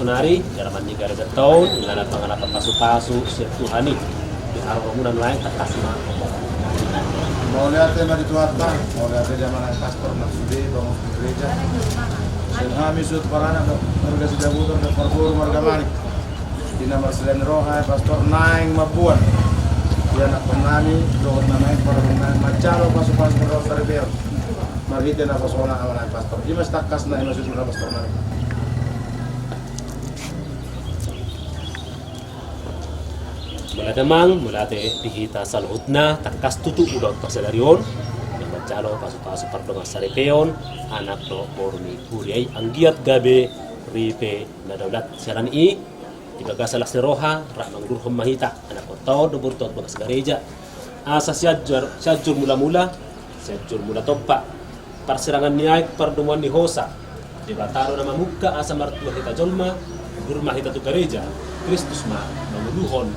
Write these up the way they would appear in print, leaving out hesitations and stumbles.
sonari jaraman ni gara tahun ngana pangalapa pasu-pasu siap Tuhani di arah bangunan lain tak kasih Mau lihat tema di Tuatan, mau lihat zaman pastor Maksudi bangun gereja. Dan kami sud parana warga Sidabutor dan Parburu warga Manik. Di nama Selain Roha pastor Naing Mabuan. Dia nak penami, doon na naik para menang macalo pasu-pasu roh terbiar. Marhite na pasona awan pastor. Di mas takas na inosud na pastor Naing. Mula damang, mula te dihita sa luhut na, takas tutu udot pasalarion, yang mencalo pasu-pasu pardonga sarepeon, anak lo borni kuriay, anggiat gabe, ripe, na daulat siaran i, ibagasalak si Roha, ramang durhom mahita, anak ko tao, duburtot bagas gareja, asa siyadjur mula-mula, siyadjur mula topa, parsirangan niay, pardumuan ni Hosa, di bataro na mamuka, asa martua kita jolma, durma kita tu gareja, Kristus ma, manguluhon,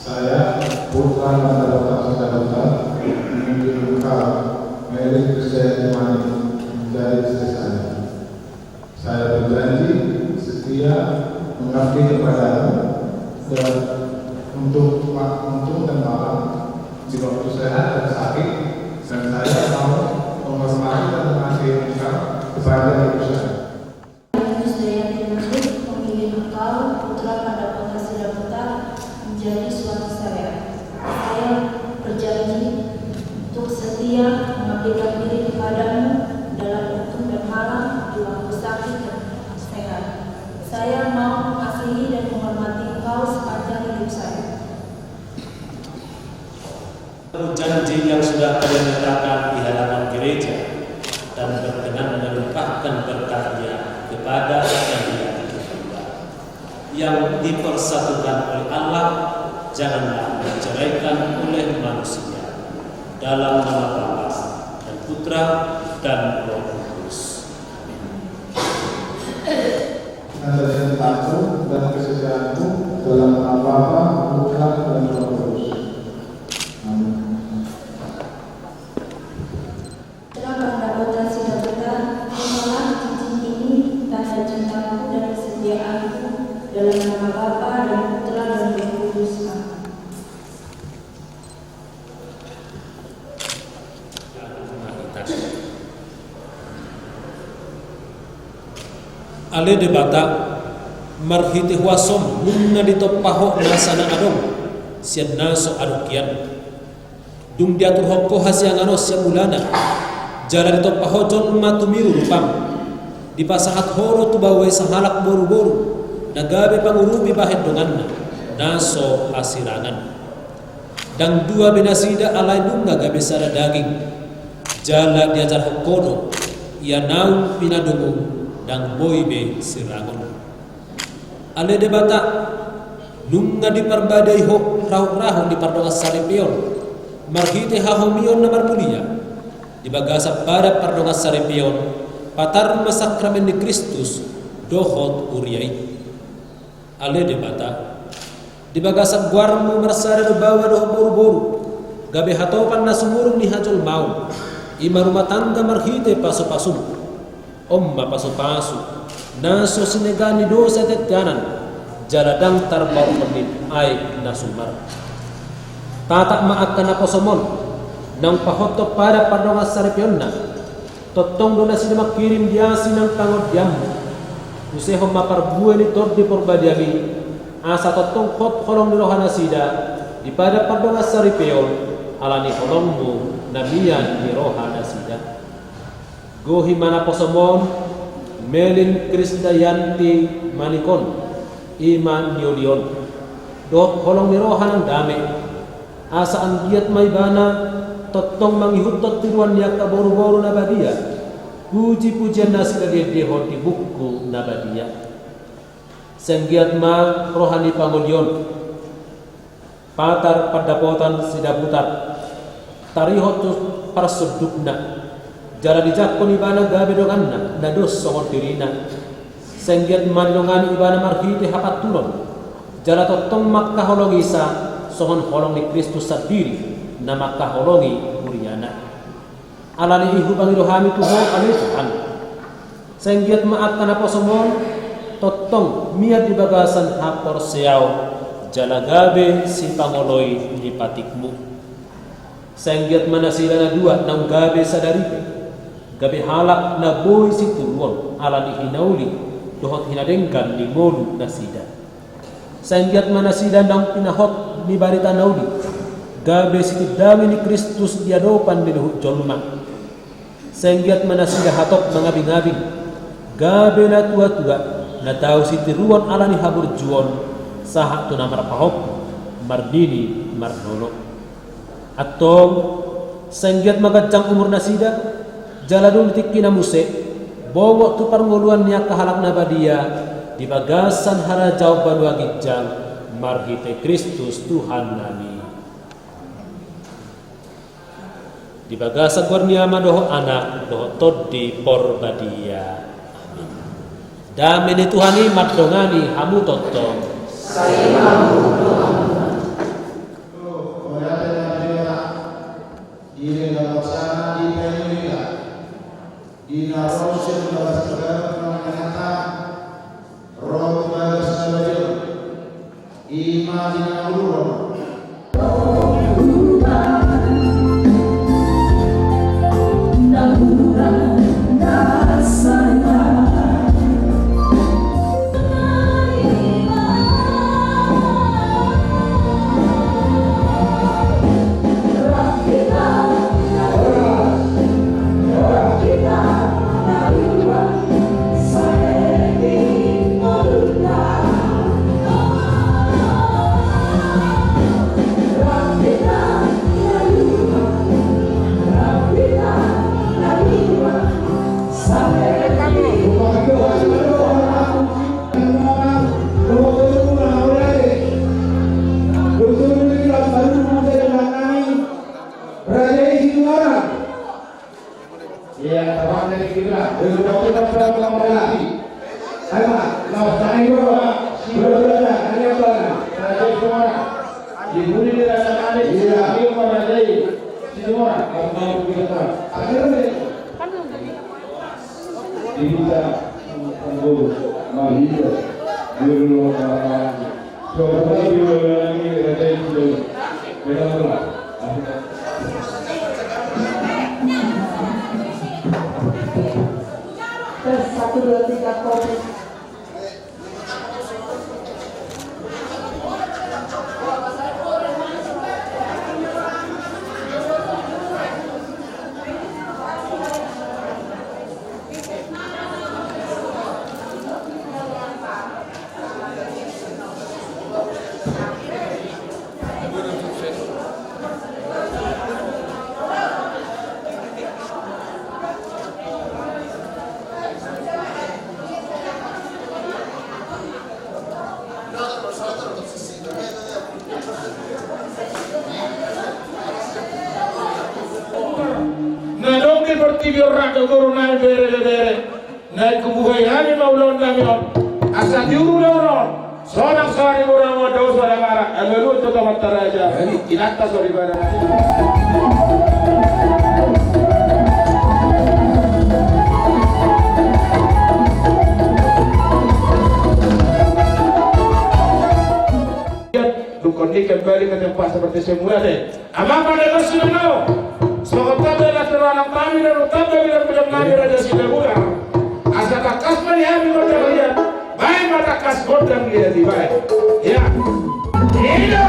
Saya bukan masyarakat memimpin engkau milik kesehatan dari istri saya. Saya berjanji setia mengabdi kepadamu dan untuk dan malam di waktu sehat dan sakit, dan saya mau menghormati dan mengasihi engkau kepada ibu saya. Menjadi suami saya berjanji untuk setia mengabdikan diri kepadamu dalam waktu dan malam di waktu sakit dan sehat. Saya mau mengasihi dan menghormati engkau sepanjang hidup saya. Janji yang sudah kalian letakkan di halaman gereja dan berkenan melimpahkan berkatnya kepada yang dipersatukan oleh Allah, janganlah diceraikan oleh manusia dalam nama Bapa dan Putra dan Roh Kudus. Atas cintamu dan kesetiaanmu dalam nama Bapa, Putra dan Roh Kudus. Amin. Dalam nama Bapa dan Putra dan Roh Kudus. Ale debata marhiti huasom munna ditopaho nasana adong sian naso adukian dung diatur hokko hasiang anos siang ulana jala ditopaho jon matumiru rupam dipasahat horo tu bawe sahalak boru-boru nagabe pangurumi bahet donganna naso hasirangan dang dua benasida alai nunga gabe sada daging jala diajar hokkono ia naung pinadumu dang boybe sirangon ale debata nunga di parbadai ho rahu-rahu di pardonga sarepion marhite hahomion na marmulia di bagasa pada pardonga sarepion patar masakramen di Kristus dohot uriai ale debata di bagasa guarmu marsara do bawa doh boru-boru gabe hatopan na sumurung ni hajol mau ima rumah tangga marhite pasu-pasu omma pasu-pasu naso sinegani dosa tetganan jaladang tarbau menit ay nasumar tatak maakkan ako somon nang pahoto pada pardonga sarepionna totong dona sina makirim diasi nang tangod diammu useho maparbuhe ni tordi porbadiami asa totong hot kolong nirohana sida di pada pardonga sarepion alani kolongmu namian nirohana sida gohi mana posomon melin Krisdayanti manikon iman niodion dok holong nirohan ang dami asa ang giat may bana totong manghihutot tiruan niya kaboru-boru na badia puji-pujian na sikagedehon di buku na badia senggiat ma rohani pangodion patar padapotan sidaputar tarihot tu parsudukna jala dijakon ibana gabe donganna nados songon dirina senggiat mandongan ibana marhite hapaturon jala totong makkah holongisa songon holong ni Kristus sadiri na makkah holongi muriana alani ihu bangido hami tuho alihan senggiat maat kana posomon totong miat di bagasan hapor seau jala gabe si pangoloi ni patikmu senggiat manasila na dua nang gabe sadaripe gabe halak na boy si turuon ala ni hinauli dohot hinadengkan ni ngolu na sida senggiat manasida nang pinahot ni barita nauli gabe si tidami ni Kristus diadopan ni luhut jolma senggiat manasida hatok mangabing-abing gabe na tua-tua na tau si tiruon ala ni habur juon sahak tu namar pahok mardini marnono atong senggiat magacang umur nasida jaladul tikina muse bawa tu parngoluan niya kahalak na badia di bagasan harajau banua gijang marhite Kristus Tuhan nami di bagasan gornia madoho anak doho todi por badia dameni Tuhani madongani hamu totong kembali ke tempat seperti semula deh. Ama pada Rasulullah. Semoga tabela terang kami dan tabela dalam nama Raja Sidabura. Asal kas melihat mata lihat, baik mata kas kodam lihat di baik. Ya. Hilo.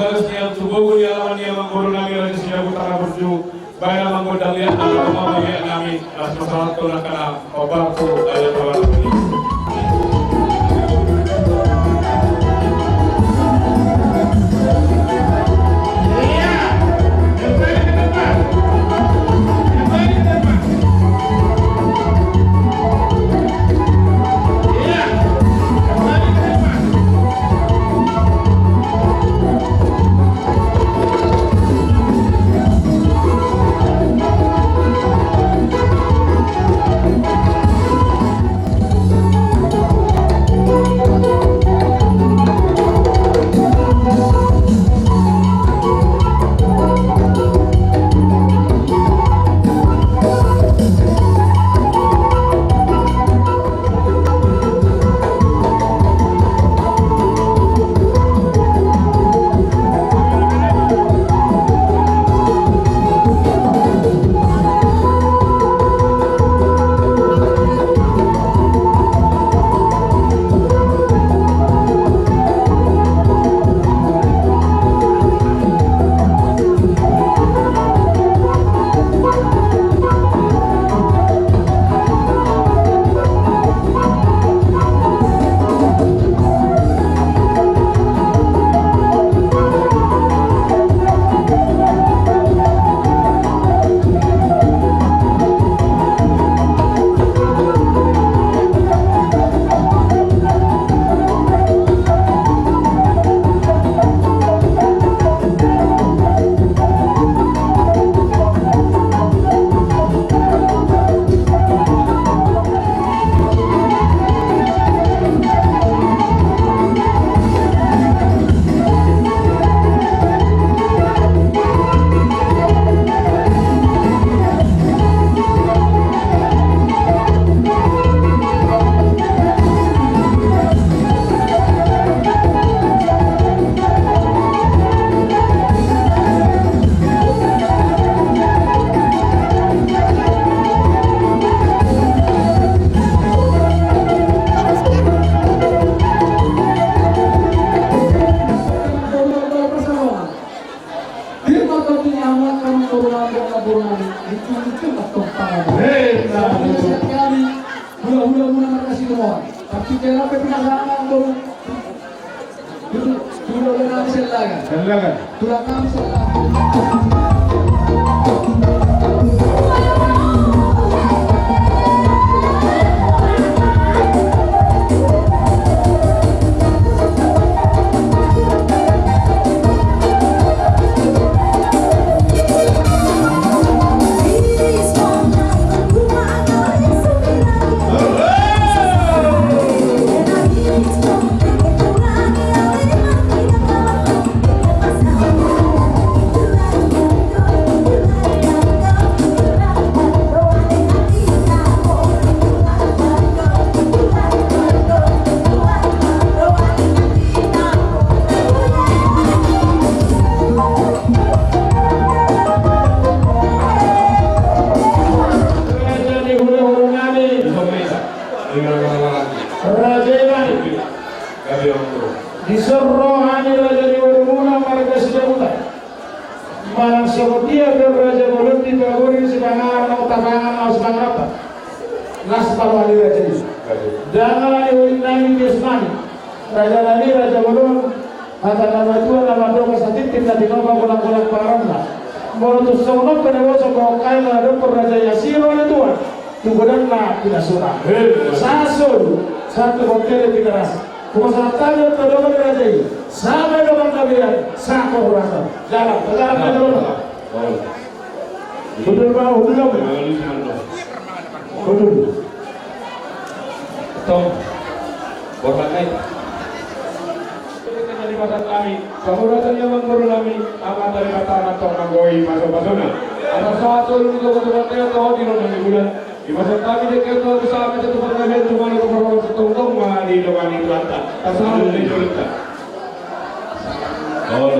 tugas yang tubuh di alaman yang mengguru nami raja siya utara berju bayar menggodang lihat nama mama lihat nami masalah tu nak kena obat tu ayat awal ini. Tapi jangan sampai pinasaan dulu. Dulu dengan silakan. Silakan. Silakan silakan. Diserrohani raja di Warumuna marga sejabutan barang sebutia berraja Bolundi Bagori sebangar mau tabangan mau sebangar apa nas palwali raja ini jangan diundang Islam raja lali raja Bolon kata nama dua nama dua kesatin kita dinoba pulang-pulang paranda menurut seorang penewoso kokai ada raja Yasiro itu tunggudan lah tidak surah sasul satu hotel tiga rasa Kumasatanya terlalu berajai, sampai dengan kabinet, sakau rasa, jalan terlalu. Betul mau, betul. Betul. Tom, borbakai. Kita jadi masa kami, kamu yang mengguru kami, amat dari kata atau menggoi masuk-masuknya. Ada satu untuk kebetulan tahu di dalam bulan. Di masa kami dekat tahu bersama satu perkara cuma itu perlu setungtung di depan itu lantas. Asal dari cerita. Oh.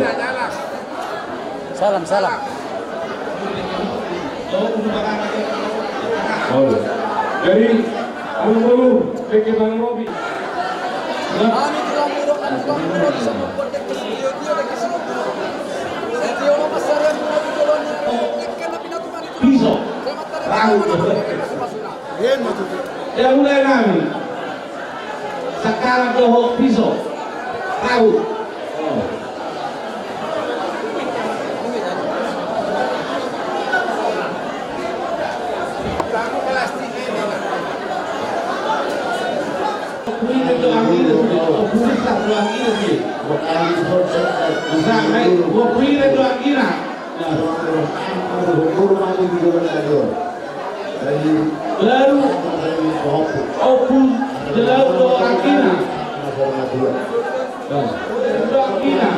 Salam. Oh. Jadi, dulu dekat Nairobi. Kami telah mendorong bisa membuat studio dia dekat sini. tahu. Ya mulai namin. Sekarang dohok pisau. Tahu. Lalu opus jelas doa kina awat doa kina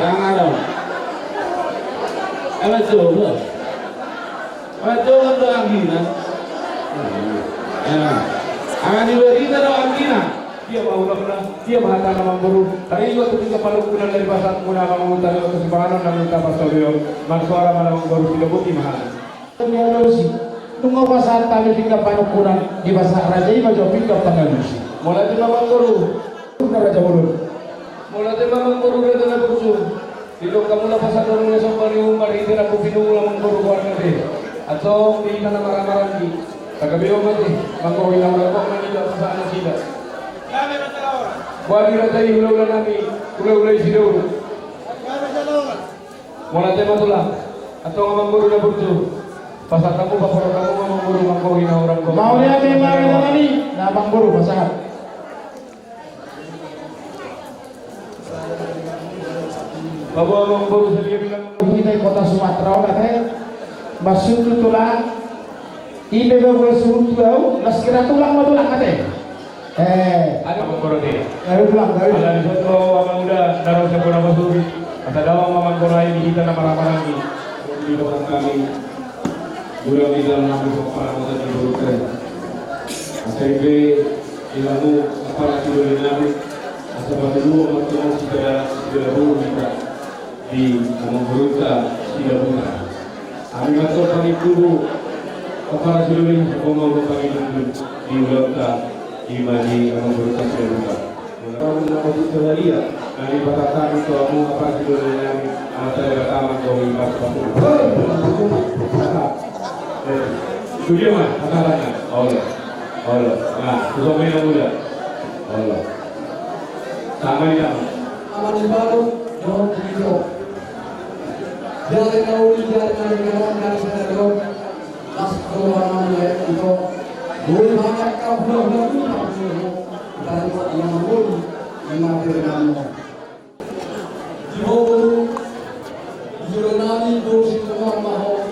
jangan dong awat doa kina awat diberi doa kina dia mahu dia bahasa nama guru. Tadi juga ketika palukunan dari bahasa muna mengutar kesimpangan dan minta pastorio mansuara malam guru tidak bukti mahal. Terminologi tunggu bahasa tadi tinggal palukunan di bahasa raja ini macam tinggal pengalusi. Mulai dari nama guru, tunggu raja guru. Mulai dari nama guru raja nak bersusun. Tidak kamu lah bahasa dorongnya sombari umar itu nak kupinung lah mengguru keluarga deh. Atau di mana marah-marah lagi. Tak kebio mati. Mangkau hilang rokok nanti tak bahasa anak tidak. Buat kita tadi ulah-ulah nami, ulah-ulah isi dulu. Mulai tema tulah, atau ngomong guru dah bertu. Pasal kamu bapak kamu ngomong guru ngomong hina orang kau. Mau dia memang nami, ngomong guru pasal. Bapak ngomong guru sendiri bilang. Kita di kota Sumatera, katanya masuk tulang, ini beberapa suruh tulang, naskira tulang matulah katanya. Ada mengkoro deh. Dari pulang dari. Ada di soto aman muda darah sepuluh basuri. Ada dawang maman korai di kita nama lama lagi. Di depan kami. Bulan di dalam nama para mata di burukan. ACB ilmu apa lagi boleh nabi. Asal dulu maksudnya sudah buru kita di memburuka tidak bunga. Kami masuk kami dulu. Kepala seluruh ngomong kami dulu di Ulama. Imani memburukan seluruh. Kalau kita lihat dari batasan itu kamu apa sih dulunya mata pertama kau imbas kamu. Itu dia mah masalahnya. Allah. Nah, suami yang muda. Allah. Sama dia. Aman baru jauh hijau. Dari kau dari sana las keluaran itu. Boleh banyak kau belum dari yang pun lima bernamu. Jauh Yunani dosi semua mahu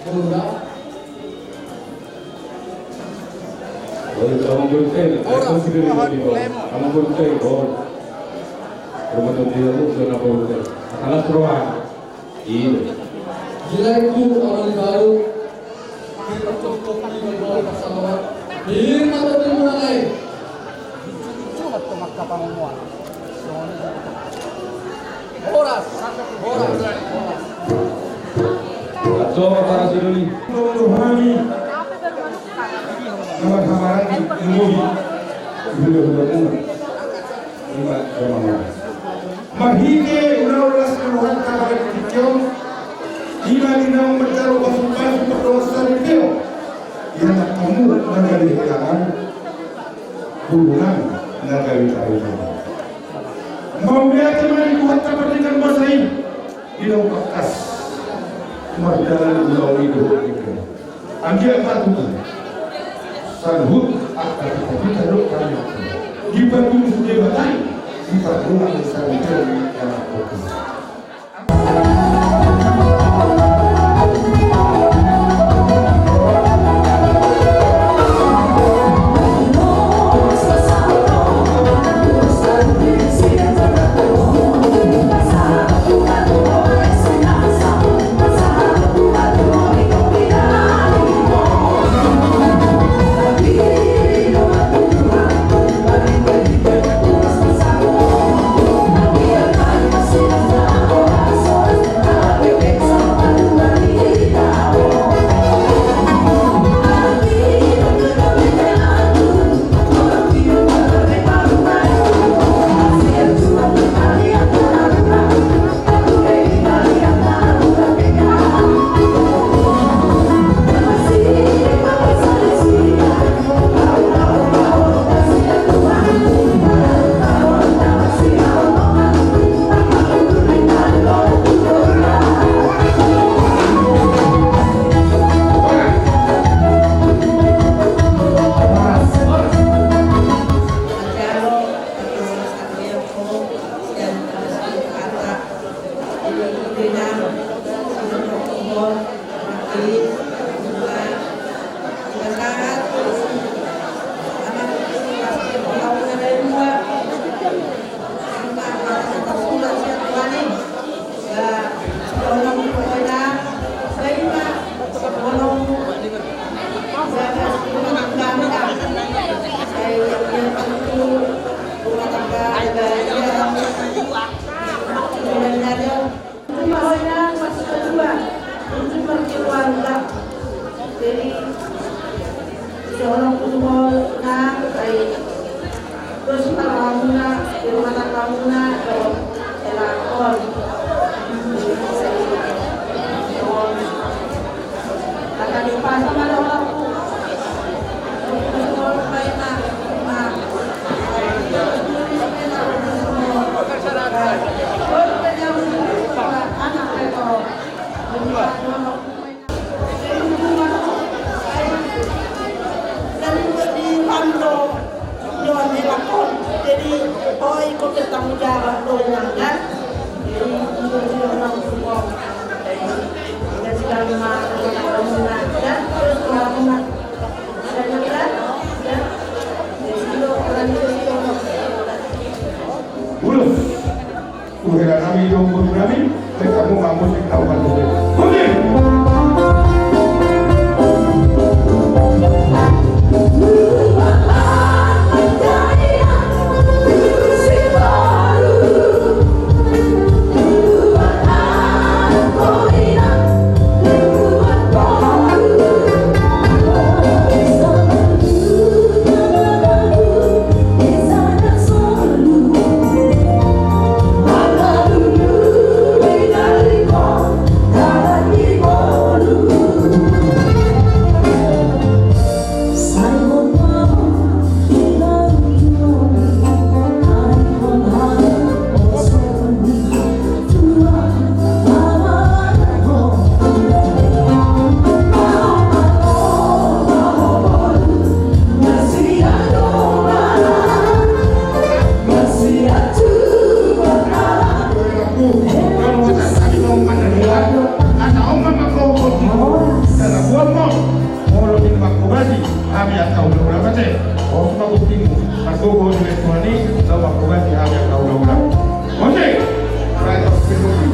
berubah. Kamu berkait, aku tidak berkait. Kamu berkait, rumah tu dia tu sudah berkait. Alas ruang, ini. Jika itu orang baru. Ini mata dimulai. Cuma temak kapal muat. Horas. Coba para sini. Rohani. Nama-nama ini. Mahine ulah-ulah seluruh kabar video. Jika dinam berjalan basuh-basuh berdosa video. Yang kamu menjadi tangan hubungan negara itu. Mau lihat teman kuat kepentingan bangsa ini di dalam bekas mardalan pulau itu. Ambil satu sanhut akan kita doakan. Di Bandung sudah batai di Bandung sanhut yang fokus. Sim. o maguting masugo ni Tuani sa makuha si Hanya Kaula-Ula. Mose, right of Pinto.